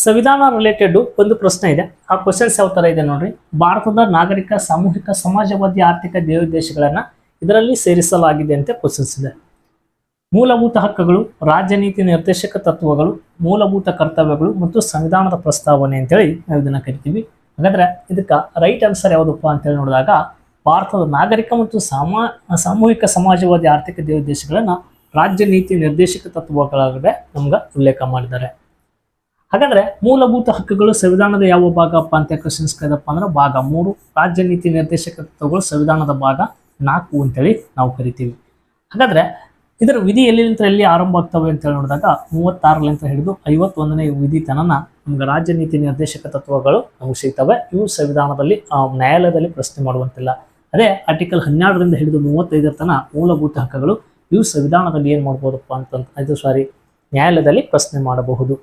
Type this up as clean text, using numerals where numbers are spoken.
ಸಂವಿಧಾನ ರಿಲೇಟೆಡ್ ಒಂದು ಪ್ರಶ್ನೆ ಇದೆ. ಆ ಕ್ವಶನ್ಸ್ ಯಾವ ತರ ಇದೆ ನೋಡ್ರಿ. ಭಾರತದ ನಾಗರಿಕ ಸಾಮೂಹಿಕ ಸಮಾಜವಾದಿ ಆರ್ಥಿಕ ಧ್ಯೇಯೋದ್ದೇಶಗಳನ್ನ ಇದರಲ್ಲಿ ಸೇರಿಸಲಾಗಿದೆ ಅಂತ ಕ್ವಶನ್ಸ್ ಇದೆ. ಮೂಲಭೂತ ಹಕ್ಕುಗಳು, ರಾಜ್ಯ ನೀತಿ ನಿರ್ದೇಶಕ ತತ್ವಗಳು, ಮೂಲಭೂತ ಕರ್ತವ್ಯಗಳು ಮತ್ತು ಸಂವಿಧಾನದ ಪ್ರಸ್ತಾವನೆ ಅಂತೇಳಿ ನಾವು ಇದನ್ನ ಕರಿತೀವಿ. ಹಾಗಾದ್ರೆ ಇದಕ್ಕೆ ರೈಟ್ ಆನ್ಸರ್ ಯಾವುದಪ್ಪ ಅಂತೇಳಿ ನೋಡಿದಾಗ ಭಾರತದ ನಾಗರಿಕ ಮತ್ತು ಸಾಮೂಹಿಕ ಸಮಾಜವಾದಿ ಆರ್ಥಿಕ ಧ್ಯೇಯೋದ್ದೇಶಗಳನ್ನ ರಾಜ್ಯ ನೀತಿ ನಿರ್ದೇಶಕ ತತ್ವಗಳಾಗದೆ ನಮ್ಗೆ ಉಲ್ಲೇಖ ಮಾಡಿದ್ದಾರೆ. ಹಾಗಾದ್ರೆ ಮೂಲಭೂತ ಹಕ್ಕುಗಳು ಸಂವಿಧಾನದ ಯಾವ ಭಾಗಪ್ಪ ಅಂತ ಕ್ವಶನ್ಸ್ ಕೇಳಿದಪ್ಪ ಅಂದ್ರೆ ಭಾಗ 3, ರಾಜ್ಯ ನೀತಿ ನಿರ್ದೇಶಕ ತತ್ವಗಳು ಸಂವಿಧಾನದ ಭಾಗ 4 ಅಂತೇಳಿ ನಾವು ಕರಿತೀವಿ. ಹಾಗಾದ್ರೆ ಇದರ ವಿಧಿ ಎಲ್ಲಿ ಆರಂಭ ಆಗ್ತವೆ ಅಂತ ಹೇಳಿ ನೋಡಿದಾಗ 36ಲಿಂದ ಹಿಡಿದು 51ನೇ ವಿಧಿ ತನನ ನಮ್ಗೆ ರಾಜ್ಯ ನೀತಿ ನಿರ್ದೇಶಕ ತತ್ವಗಳು ನಮಗೆ ಸಿಗ್ತವೆ. ಇವು ಸಂವಿಧಾನದಲ್ಲಿ ನ್ಯಾಯಾಲಯದಲ್ಲಿ ಪ್ರಶ್ನೆ ಮಾಡುವಂತಿಲ್ಲ. ಅದೇ ಆರ್ಟಿಕಲ್ 12ರಿಂದ ಹಿಡಿದು 35 ತನ ಮೂಲಭೂತ ಹಕ್ಕುಗಳು ಇವು ಸಂವಿಧಾನದಲ್ಲಿ ಏನ್ ಮಾಡ್ಬೋದಪ್ಪ ನ್ಯಾಯಾಲಯದಲ್ಲಿ ಪ್ರಶ್ನೆ ಮಾಡಬಹುದು.